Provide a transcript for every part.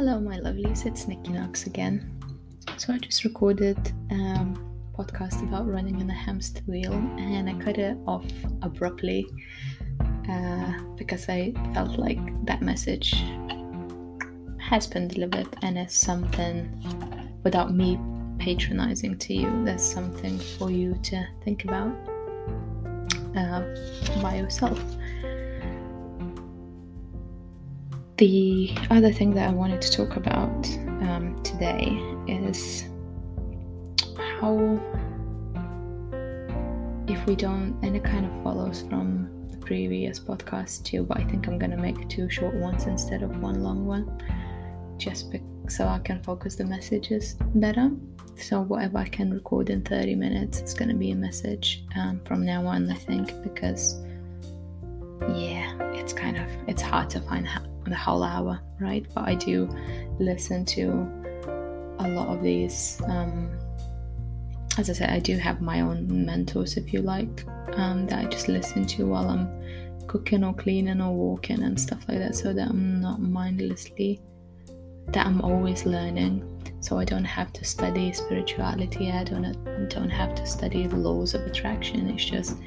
Hello, my lovelies, it's Nikki again. So I just recorded a podcast about running on a hamster wheel, and I cut it off abruptly because I felt like that message has been delivered and is something, without me patronizing to you, there's something for you to think about by yourself. The other thing that I wanted to talk about today is how, if we don't, and it kind of follows from the previous podcast too, but I think I'm going to make 2 short ones instead of 1 long one, just so I can focus the messages better. So whatever I can record in 30 minutes, it's going to be a message from now on, I think, because it's hard to find the whole hour, right? But I do listen to a lot of these. As I said, I do have my own mentors, if you like, that I just listen to while I'm cooking or cleaning or walking and stuff like that, so that I'm not mindlessly, that I'm always learning. So I don't have to study spirituality. I don't have to study the laws of attraction. It's just,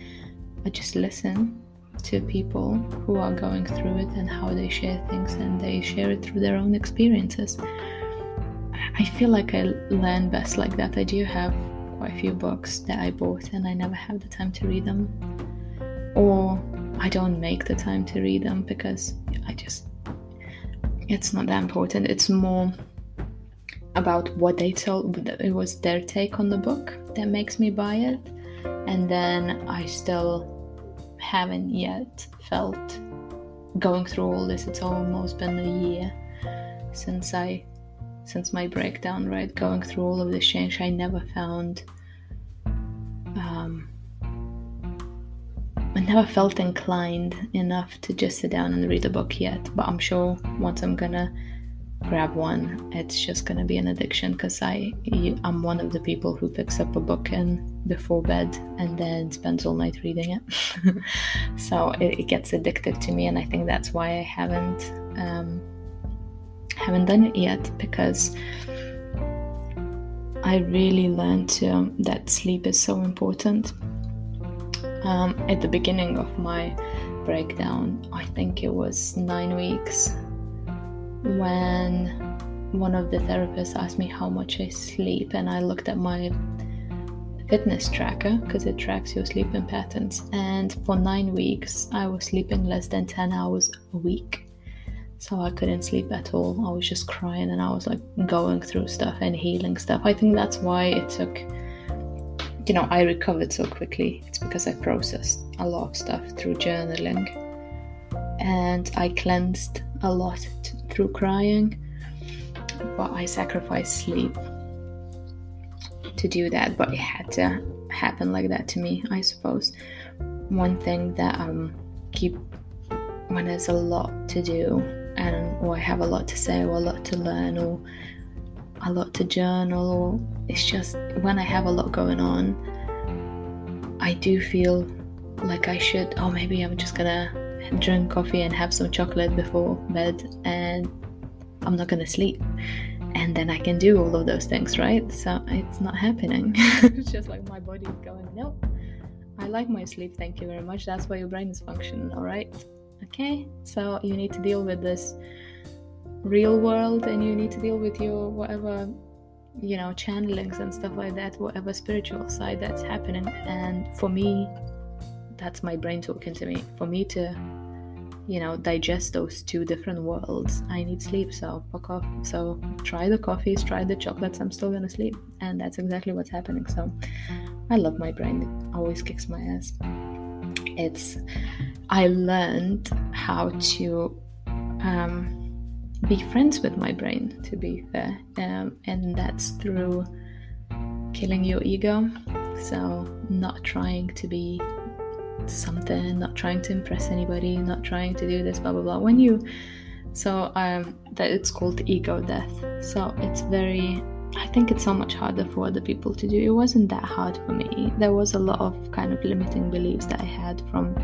I just listen to people who are going through it and how they share things, and they share it through their own experiences. I feel like I learn best like that. I do have quite a few books that I bought and I never have the time to read them, or I don't make the time to read them because it's not that important. It's more about what they told, it was their take on the book that makes me buy it, and then I still haven't yet felt, going through all this, it's almost been a year since my breakdown, right? Going through all of this change, I never felt inclined enough to just sit down and read a book yet, but I'm sure once I'm gonna grab one, it's just gonna be an addiction, because I'm one of the people who picks up a book before bed and then spends all night reading it. So it gets addictive to me, and I think that's why I haven't done it yet, because I really learned that sleep is so important. At the beginning of my breakdown, I think it was 9 weeks, when one of the therapists asked me how much I sleep, and I looked at my fitness tracker because it tracks your sleeping patterns, and for 9 weeks I was sleeping less than 10 hours a week. So I couldn't sleep at all. I was just crying, and I was like going through stuff and healing stuff. I think that's why it took, I recovered so quickly. It's because I processed a lot of stuff through journaling, and I cleansed a lot through crying, but I sacrificed sleep to do that. But it had to happen like that to me, I suppose. One thing that when there's a lot to do, or I have a lot to say, or a lot to learn, or a lot to journal, or it's just when I have a lot going on, I do feel like I should, maybe I'm just gonna drink coffee and have some chocolate before bed, and I'm not gonna sleep, and then I can do all of those things, right? So it's not happening. It's just like my body is going, no, I like my sleep, thank you very much, that's why your brain is functioning, all right? Okay, so you need to deal with this real world, and you need to deal with your whatever, channelings and stuff like that, whatever spiritual side that's happening. And for me, that's my brain talking to me. For me to, digest those 2 different worlds, I need sleep. So fuck off. So try the coffees, try the chocolates, I'm still gonna sleep. And that's exactly what's happening. So I love my brain. It always kicks my ass. I learned how to be friends with my brain, to be fair, and that's through killing your ego. So not trying to be something, not trying to impress anybody, not trying to do this, blah blah blah. That it's called ego death. So I think it's so much harder for other people to do. It wasn't that hard for me. There was a lot of kind of limiting beliefs that I had from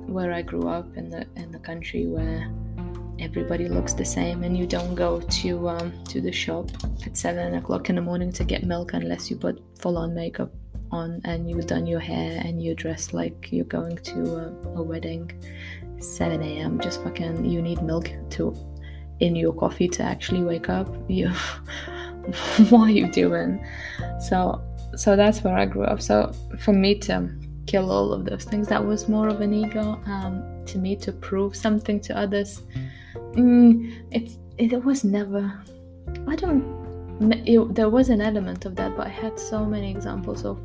where I grew up in the country, where everybody looks the same, and you don't go to the shop at 7 o'clock in the morning to get milk unless you put full-on makeup on and you've done your hair and you're dressed like you're going to a wedding. 7 a.m. just fucking, you need milk in your coffee to actually wake up. What are you doing? So that's where I grew up. So for me to kill all of those things, that was more of an ego. To me, to prove something to others, it was never, there was an element of that, but I had so many examples of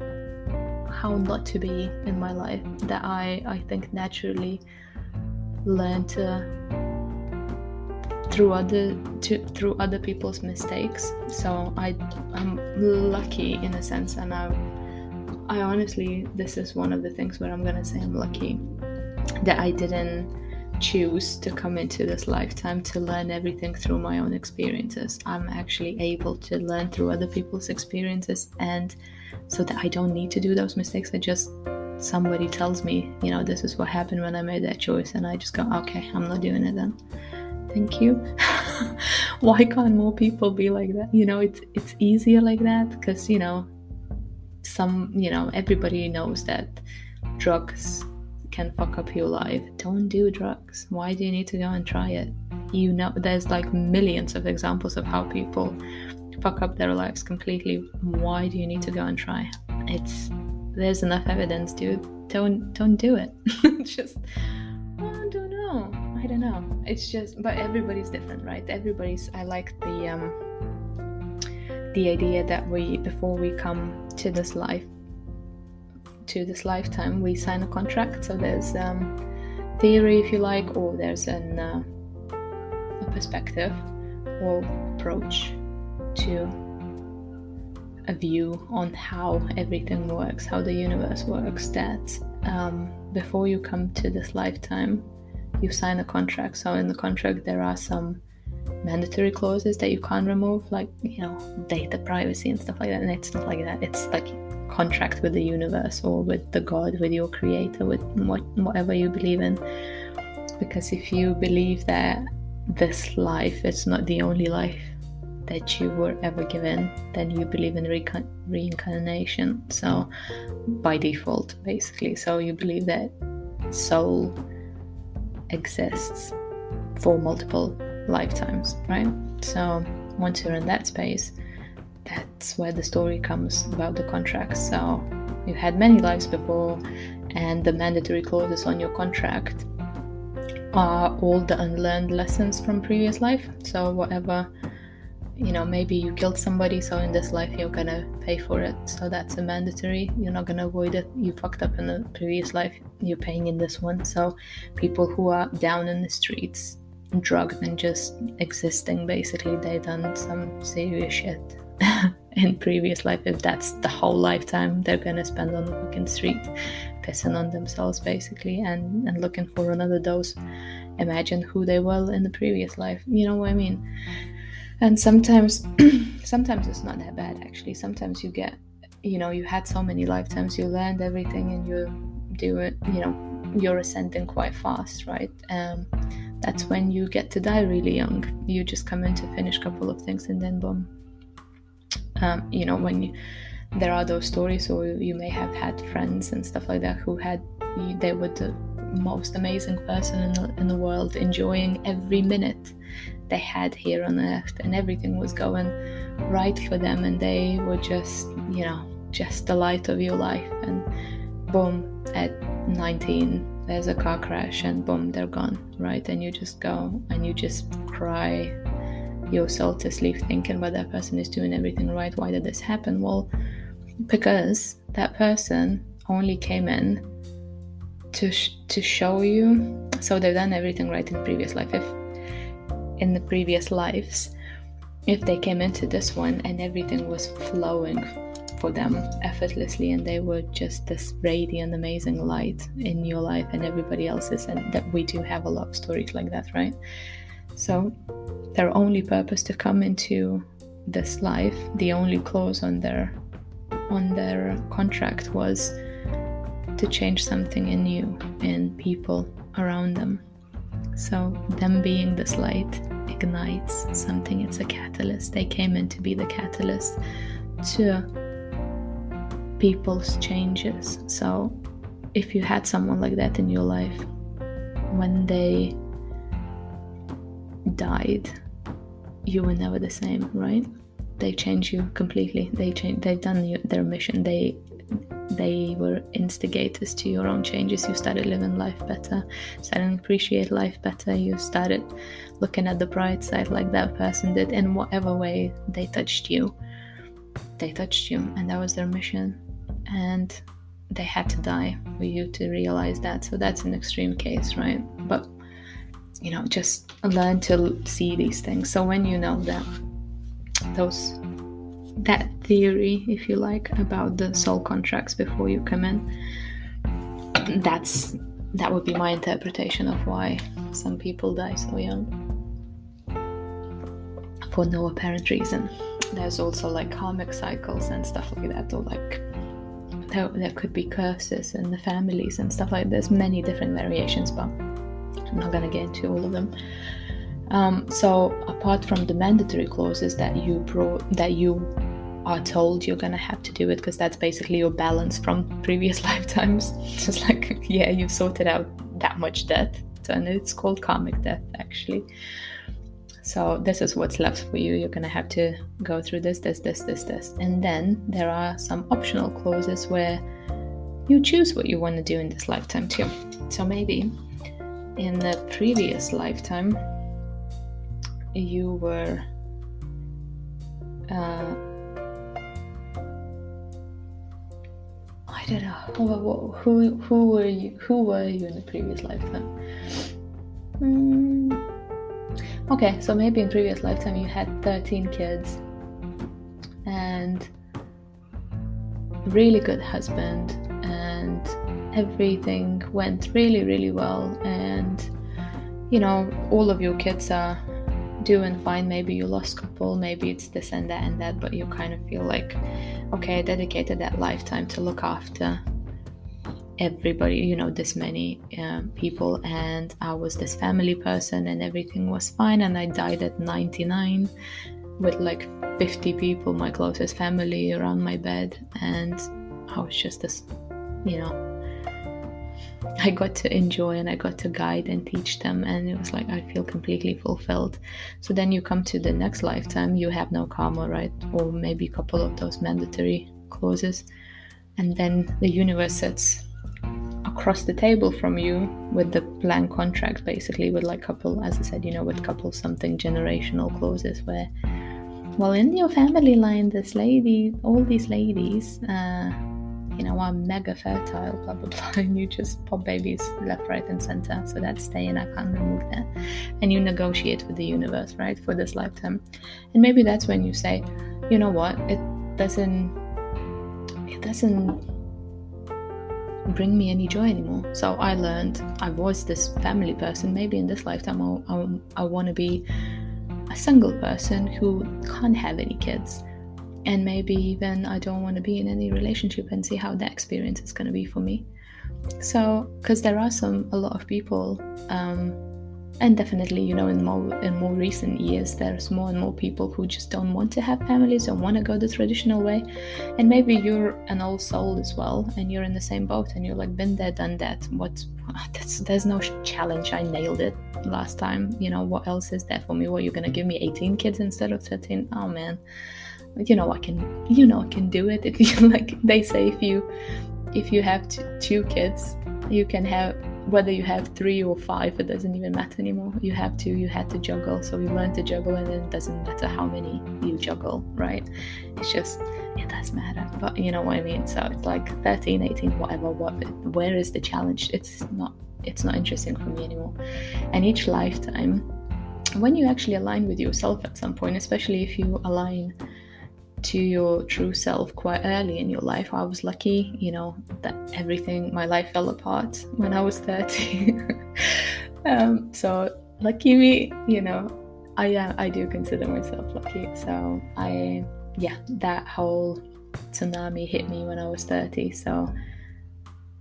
how not to be in my life that I think naturally learned through other people's mistakes. So I'm lucky in a sense, and I honestly, this is one of the things where I'm gonna say I'm lucky that I didn't choose to come into this lifetime to learn everything through my own experiences. I'm actually able to learn through other people's experiences, and so that I don't need to do those mistakes. Somebody tells me, this is what happened when I made that choice, and I just go, okay, I'm not doing it then. Thank you. Why can't more people be like that? It's easier like that, because everybody knows that drugs can fuck up your life. Don't do drugs. Why do you need to go and try it? There's like millions of examples of how people fuck up their lives completely. Why do you need to go and try? There's enough evidence, dude. Don't do it. Just, I don't know. It's just, but everybody's different, right? I like the idea that before we come to this lifetime, we sign a contract. So there's theory, if you like, or there's a perspective or approach to a view on how everything works, how the universe works, that before you come to this lifetime, you sign a contract. So in the contract there are some mandatory clauses that you can't remove, like data privacy and stuff like that. And it's not like that. It's like contract with the universe, or with the God, with your creator, with whatever you believe in. Because if you believe that this life is not the only life that you were ever given, then you believe in reincarnation. So by default, basically, so you believe that soul exists for multiple lifetimes, right? So once you're in that space, that's where the story comes about the contract. So you had many lives before, and the mandatory clauses on your contract are all the unlearned lessons from previous life. So whatever, maybe you killed somebody, so in this life you're gonna pay for it. So that's a mandatory. You're not gonna avoid it. You fucked up in the previous life, you're paying in this one. So people who are down in the streets, drugged and just existing, basically, they done some serious shit in previous life. If that's the whole lifetime they're gonna spend on the fucking street, pissing on themselves, basically, and looking for another dose. Imagine who they were in the previous life. You know what I mean? And sometimes it's not that bad, actually. Sometimes you get, you had so many lifetimes, you learned everything, and you do it, you're ascending quite fast, right? That's when you get to die really young. You just come in to finish a couple of things, and then boom. There are those stories, or you may have had friends and stuff like that they were the most amazing person in the world, enjoying every minute they had here on earth, and everything was going right for them, and they were just the light of your life, and boom, at 19 there's a car crash, and boom, they're gone, right? And you just go and you just cry your soul to sleep, thinking, but that person is doing everything right. Why did this happen? Well, because that person only came in to show you. So they've done everything right in previous life. If in the previous lives, if they came into this one and everything was flowing for them effortlessly, and they were just this radiant, amazing light in your life and everybody else's, and that we do have a lot of stories like that, right? So their only purpose to come into this life, the only clause on their contract was to change something in you and people around them. So them being this light ignites something. It's a catalyst. They came in to be the catalyst to people's changes. So if you had someone like that in your life, when they died, you were never the same, right? They changed you completely. They've done their mission. They were instigators to your own changes. You started living life better, started to appreciate life better. You started looking at the bright side like that person did. In whatever way they touched you, and that was their mission. And they had to die for you to realize that. So that's an extreme case, right? But just learn to see these things. So when you know that that theory, if you like, about the soul contracts before you come in, that would be my interpretation of why some people die so young for no apparent reason. There's also like karmic cycles and stuff like that, or like there could be curses in the families and stuff like that. There's many different variations, but I'm not gonna get into all of them. So apart from the mandatory clauses that you are told you're gonna have to do it, because that's basically your balance from previous lifetimes. Just like, yeah, you've sorted out that much debt, and it's called karmic debt actually. So this is what's left for you. You're gonna have to go through this, and then there are some optional clauses where you choose what you want to do in this lifetime too. So maybe in the previous lifetime you were I don't know, who were you in the previous lifetime? Okay, so maybe in previous lifetime you had 13 kids and really good husband, and everything went really, really well, and all of your kids are doing fine. Maybe you lost a couple, maybe it's this and that, but you kind of feel like, okay, I dedicated that lifetime to look after everybody, this many people, and I was this family person and everything was fine, and I died at 99 with like 50 people, my closest family, around my bed, and I was just this, I got to enjoy and I got to guide and teach them, and it was like I feel completely fulfilled. So then you come to the next lifetime, you have no karma, right? Or maybe a couple of those mandatory clauses, and then the universe sits across the table from you with the blank contract, basically, with like couple, as I said, with couple something generational clauses where, well, in your family line, all these ladies are mega fertile, blah blah blah, and you just pop babies left, right and center, so that's staying, I can't remove that. And you negotiate with the universe, right, for this lifetime. And maybe that's when you say, you know what, it doesn't bring me any joy anymore. So I learned I was this family person. Maybe in this lifetime I want to be a single person who can't have any kids, and maybe even I don't want to be in any relationship, and see how that experience is going to be for me. So because there are a lot of people, and definitely in more recent years there's more and more people who just don't want to have families, don't want to go the traditional way. And maybe you're an old soul as well, and you're in the same boat, and you're like, been there, done that. There's no challenge, I nailed it last time. What else is there for me? What, you're gonna give me 18 kids instead of 13? Oh man, I can do it. If you like, they say if you have two kids, you can have, whether you have 3 or 5, it doesn't even matter anymore. You had to juggle. So you learn to juggle, and then it doesn't matter how many you juggle, right? It's just, it does matter. But you know what I mean? So it's like 13, 18, whatever. Where is the challenge? It's not interesting for me anymore. And each lifetime, when you actually align with yourself at some point, especially if you align to your true self quite early in your life. I was lucky, that my life fell apart when I was 30. So lucky me, I do consider myself lucky. So that whole tsunami hit me when I was 30. So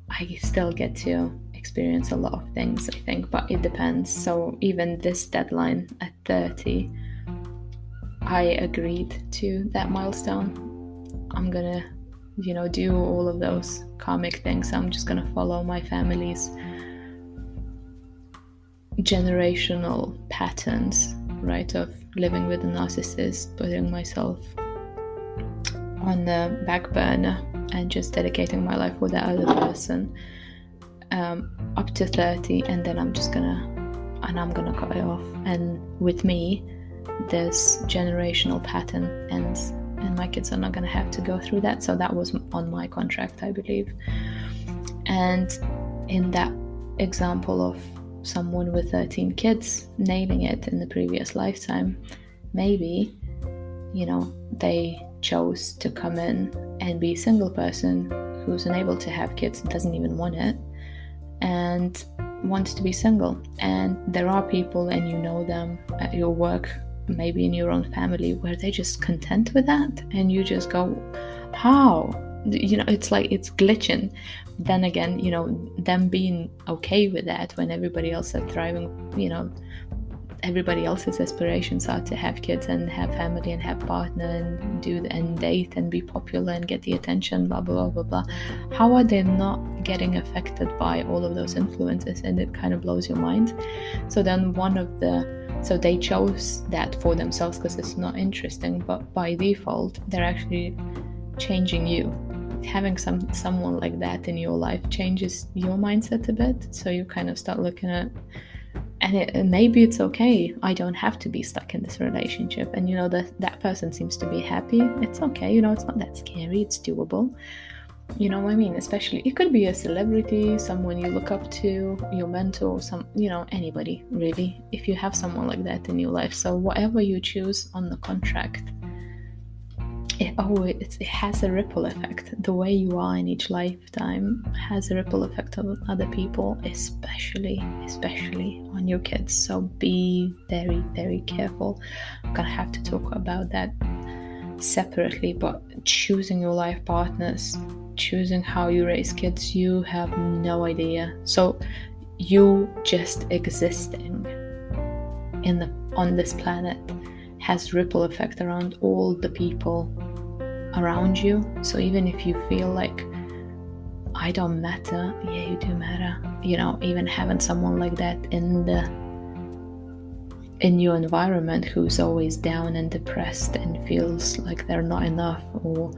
I still get to experience a lot of things, I think, but it depends. So even this deadline at 30, I agreed to that milestone. I'm gonna, do all of those karmic things. I'm just gonna follow my family's generational patterns, right, of living with a narcissist, putting myself on the back burner and just dedicating my life with that other person up to 30, and then I'm gonna cut it off. And with me, this generational pattern ends, and my kids are not gonna have to go through that. So that was on my contract, I believe. And in that example of someone with 13 kids nailing it in the previous lifetime, maybe, they chose to come in and be a single person who's unable to have kids, doesn't even want it, and wants to be single. And there are people, and you know them at your work, maybe in your own family, where they're just content with that, and you just go, how? It's like it's glitching. Then again, them being okay with that when everybody else are thriving, everybody else's aspirations are to have kids and have family and have partner and date and be popular and get the attention, blah blah blah blah blah. How are they not getting affected by all of those influences? And it kind of blows your mind. So then so they chose that for themselves because it's not interesting, but by default they're actually changing you. Having someone like that in your life changes your mindset a bit. So you kind of start looking at, and maybe it's okay, I don't have to be stuck in this relationship, and that person seems to be happy. It's okay, it's not that scary, it's doable. You know what I mean? Especially, it could be a celebrity, someone you look up to, your mentor, anybody really, if you have someone like that in your life. So whatever you choose on the contract, it has a ripple effect. The way you are in each lifetime has a ripple effect on other people, especially on your kids. So be very, very careful. I'm gonna have to talk about that separately, but choosing your life partners, choosing how you raise kids, you have no idea. So you just existing on this planet has ripple effect around all the people around you. So even if you feel like I don't matter, yeah, you do matter. Even having someone like that in your environment who's always down and depressed and feels like they're not enough or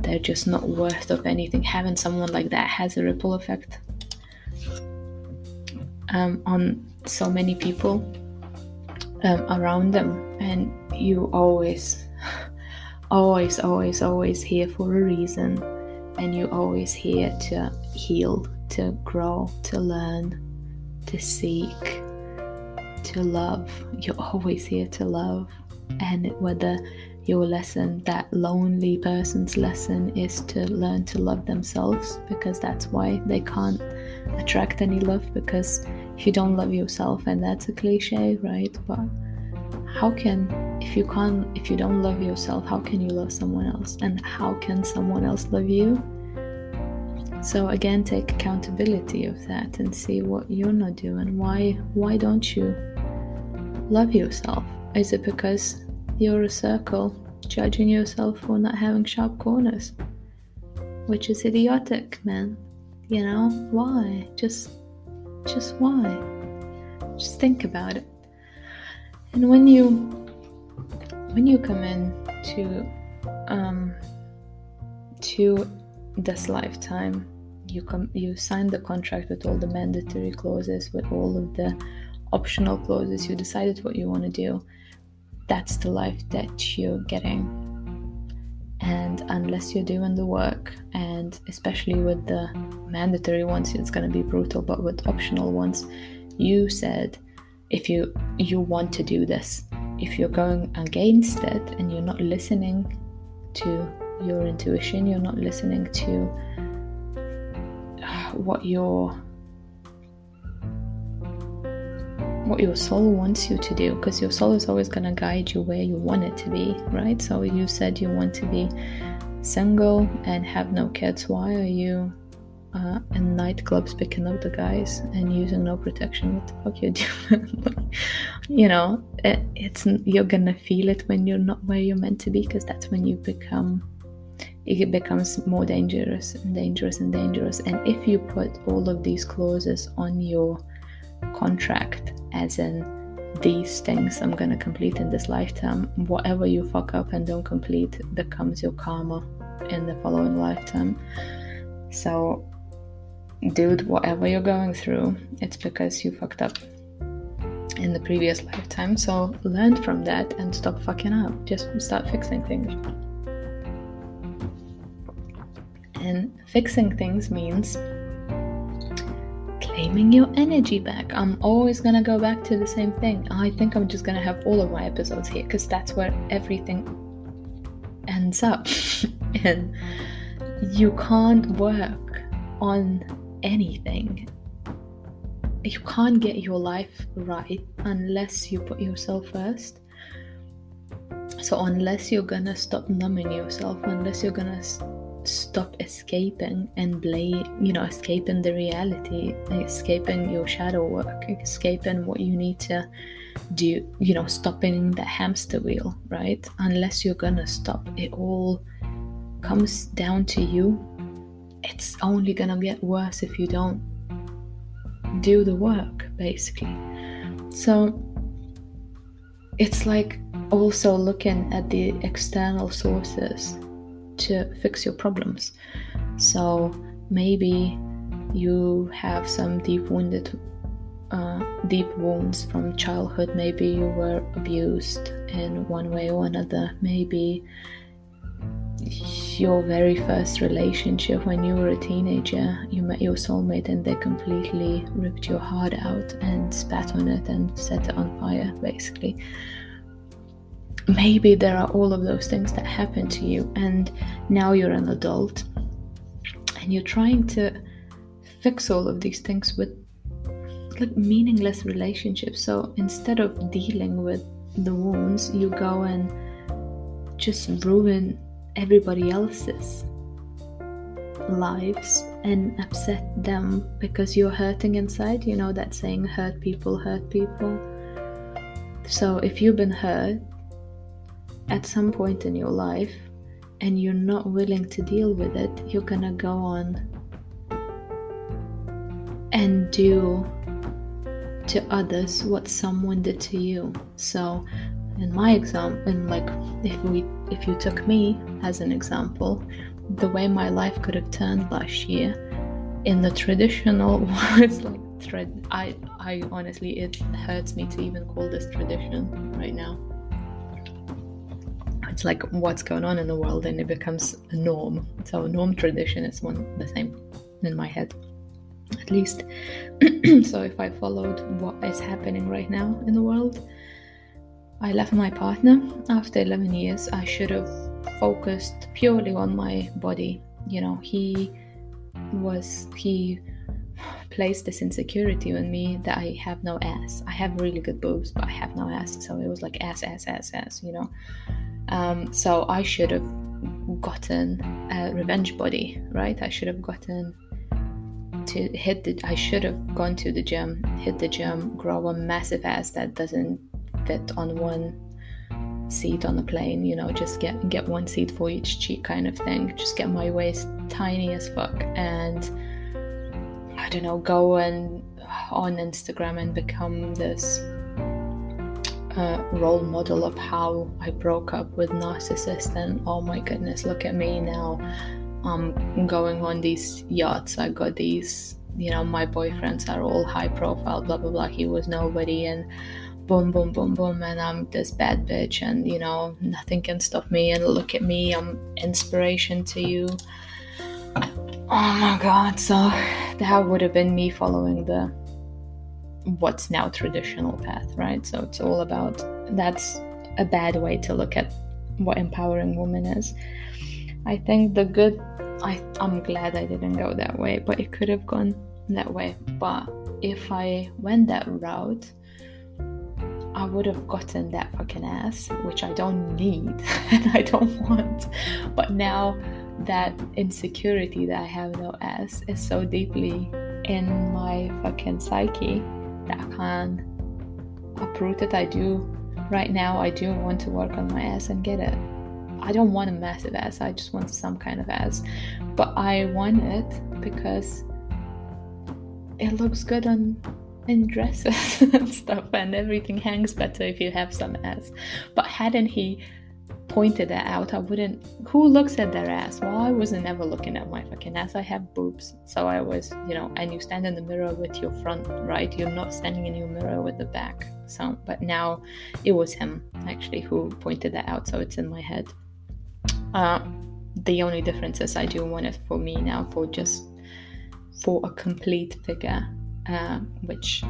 they're just not worth of anything, having someone like that has a ripple effect on so many people around them. And you always here for a reason, and you always here to heal, to grow, to learn, to seek, to love. You're always here to love. And whether your lesson, that lonely person's lesson, is to learn to love themselves, because that's why they can't attract any love, because if you don't love yourself, and that's a cliche, right? But if you don't love yourself, how can you love someone else? And how can someone else love you? So again, take accountability of that and see what you're not doing. Why don't you love yourself? Is it because you're a circle judging yourself for not having sharp corners? Which is idiotic, man. Why? Just why? Just think about it. And when you come in to this lifetime, you sign the contract with all the mandatory clauses, with all of the optional clauses. You decided what you want to do. That's the life that you're getting. And unless you're doing the work, and especially with the mandatory ones, it's going to be brutal, but with optional ones, you said, if you want to do this, if you're going against it and you're not listening to your intuition, you're not listening to what your soul wants you to do, because your soul is always going to guide you where you want it to be, right? So you said you want to be single and have no kids. Why are you in nightclubs picking up the guys and using no protection. What the fuck you doing? You know, you're gonna feel it when you're not where you're meant to be, because that's when it becomes more dangerous and dangerous and dangerous. And if you put all of these clauses on your contract, as in these things I'm gonna complete in this lifetime, whatever you fuck up and don't complete becomes your karma in the following lifetime. So dude, whatever you're going through, it's because you fucked up in the previous lifetime. So learn from that and stop fucking up. Just start fixing things. And fixing things means claiming your energy back. I'm always gonna go back to the same thing. I think I'm just gonna have all of my episodes here, because that's where everything ends up. And you can't work on anything. You can't get your life right unless you put yourself first. So unless you're gonna stop numbing yourself, unless you're gonna stop escaping and escaping the reality, escaping your shadow work, escaping what you need to do, stopping the hamster wheel, right? Unless you're gonna stop, it all comes down to you. It's only gonna get worse if you don't do the work, basically. So it's like also looking at the external sources to fix your problems. So maybe you have some deep wounds from childhood. Maybe you were abused in one way or another. Maybe your very first relationship when you were a teenager, you met your soulmate and they completely ripped your heart out and spat on it and set it on fire, basically. Maybe there are all of those things that happen to you, and now you're an adult and you're trying to fix all of these things with like meaningless relationships. So instead of dealing with the wounds, you go and just ruin everybody else's lives and upset them because you're hurting inside. You know that saying, hurt people. So if you've been hurt at some point in your life and you're not willing to deal with it, you're gonna go on and do to others what someone did to you. So in my example, if you took me as an example, the way my life could have turned last year in the traditional words, like I honestly, it hurts me to even call this tradition right now. It's like what's going on in the world and it becomes a norm. So norm, tradition is the same in my head, at least. So if I followed what is happening right now in the world, I left my partner after 11 years. I should have focused purely on my body. He placed this insecurity on me that I have no ass. I have really good boobs, but I have no ass. So it was like ass. So I should have gotten a revenge body, right? I should have gone to the gym, hit the gym, grow a massive ass that doesn't fit on one seat on the plane, just get one seat for each cheek kind of thing. Just get my waist tiny as fuck and I don't know, go on Instagram and become this role model of how I broke up with narcissist, and oh my goodness, look at me now. I'm going on these yachts, I got these, my boyfriends are all high profile, blah blah blah, he was nobody, and boom boom boom boom, and I'm this bad bitch, and nothing can stop me, and look at me, I'm inspiration to you. Oh my god. So that would have been me following the what's now traditional path, right? So it's all about, that's a bad way to look at what empowering woman is. I think I'm glad I didn't go that way, but it could have gone that way. But if I went that route, I would have gotten that fucking ass, which I don't need and I don't want. But now that insecurity that I have no ass is so deeply in my fucking psyche that I can't uproot it. I do right now. I do want to work on my ass and get it. I don't want a massive ass. I just want some kind of ass, but I want it because it looks good in dresses and stuff, and everything hangs better if you have some ass. But hadn't he pointed that out, I wouldn't. Who looks at their ass? Well, I wasn't ever looking at my fucking ass. I have boobs, so I was, and you stand in the mirror with your front, right? You're not standing in your mirror with the back. So, but now it was him actually who pointed that out, so it's in my head. The only difference is I do want it for me now, for a complete figure, which,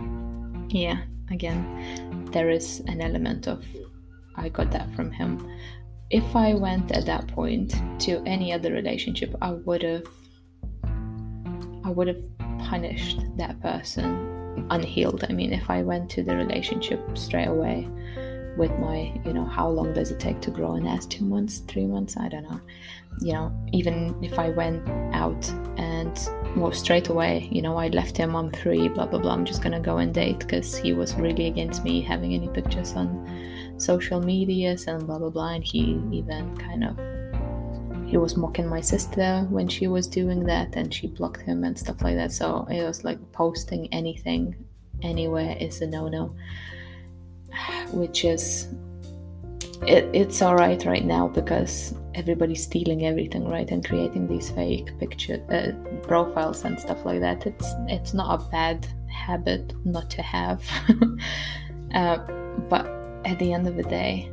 yeah, again, there is an element of I got that from him. If I went at that point to any other relationship, I would have punished that person unhealed. I mean, if I went to the relationship straight away with my, how long does it take to grow an ass? 2 months, 3 months? I don't know. Even if I went out and, straight away, I left him, I'm free, blah, blah, blah. I'm just going to go and date because he was really against me having any pictures on social medias and blah, blah, blah. And he even he was mocking my sister when she was doing that, and she blocked him and stuff like that. So it was like posting anything anywhere is a no-no, which is it's all right now because everybody's stealing everything, right, and creating these fake picture profiles and stuff like that. It's not a bad habit not to have, but at the end of the day,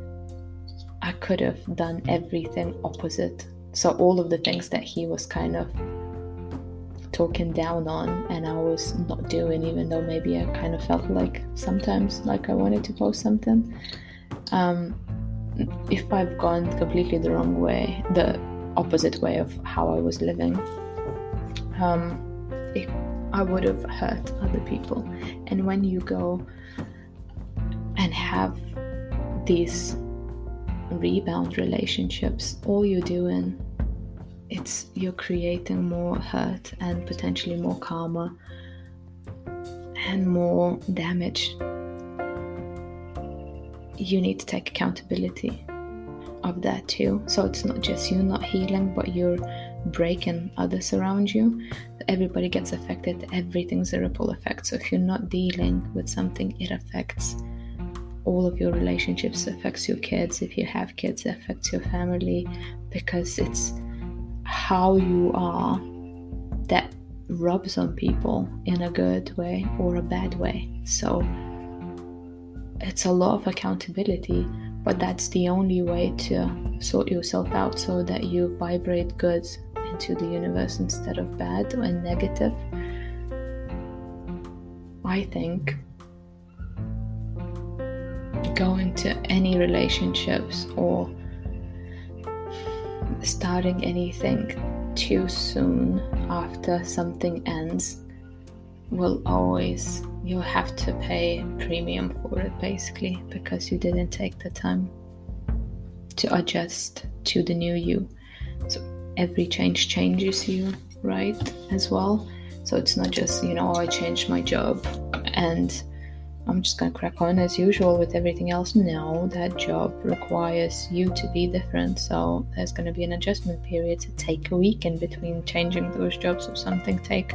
I could have done everything opposite. So all of the things that he was kind of talking down on and I was not doing, even though maybe I kind of felt like sometimes like I wanted to post something, if I've gone completely the wrong way, the opposite way of how I was living, I would have hurt other people. And when you go and have these rebound relationships, all you're doing, you're creating more hurt and potentially more karma and more damage. You need to take accountability of that too. So it's not just you not healing, but you're breaking others around you. Everybody gets affected. Everything's a ripple effect. So if you're not dealing with something, it affects all of your relationships, affects your kids. If you have kids, it affects your family, because it's how you are that rubs on people in a good way or a bad way. So it's a lot of accountability, but that's the only way to sort yourself out so that you vibrate good into the universe instead of bad and negative. I think going to any relationships or starting anything too soon after something ends will always, you'll have to pay premium for it basically, because you didn't take the time to adjust to the new you. So every change changes you, right, as well. So it's not just, I changed my job and I'm just gonna crack on as usual with everything else. No, that job requires you to be different. So there's gonna be an adjustment period to take a week in between changing those jobs or something. Take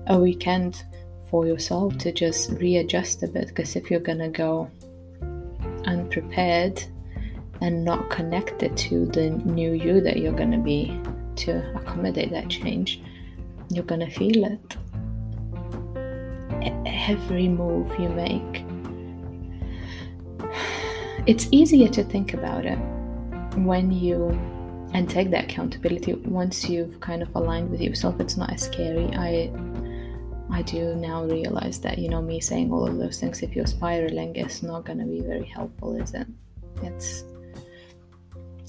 a weekend for yourself to just readjust a bit, because if you're gonna go unprepared and not connected to the new you that you're gonna be to accommodate that change, you're gonna feel it. Every move you make. It's easier to think about it when you and take that accountability once you've kind of aligned with yourself. It's not as scary. I do now realize that, me saying all of those things, if you're spiraling, it's not going to be very helpful, is it?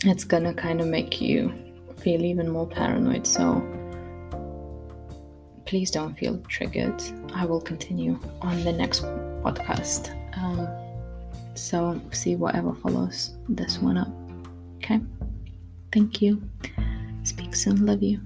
It's going to kind of make you feel even more paranoid. So please don't feel triggered. I will continue on the next podcast. So see whatever follows this one up. Okay? Thank you. Speak soon. Love you.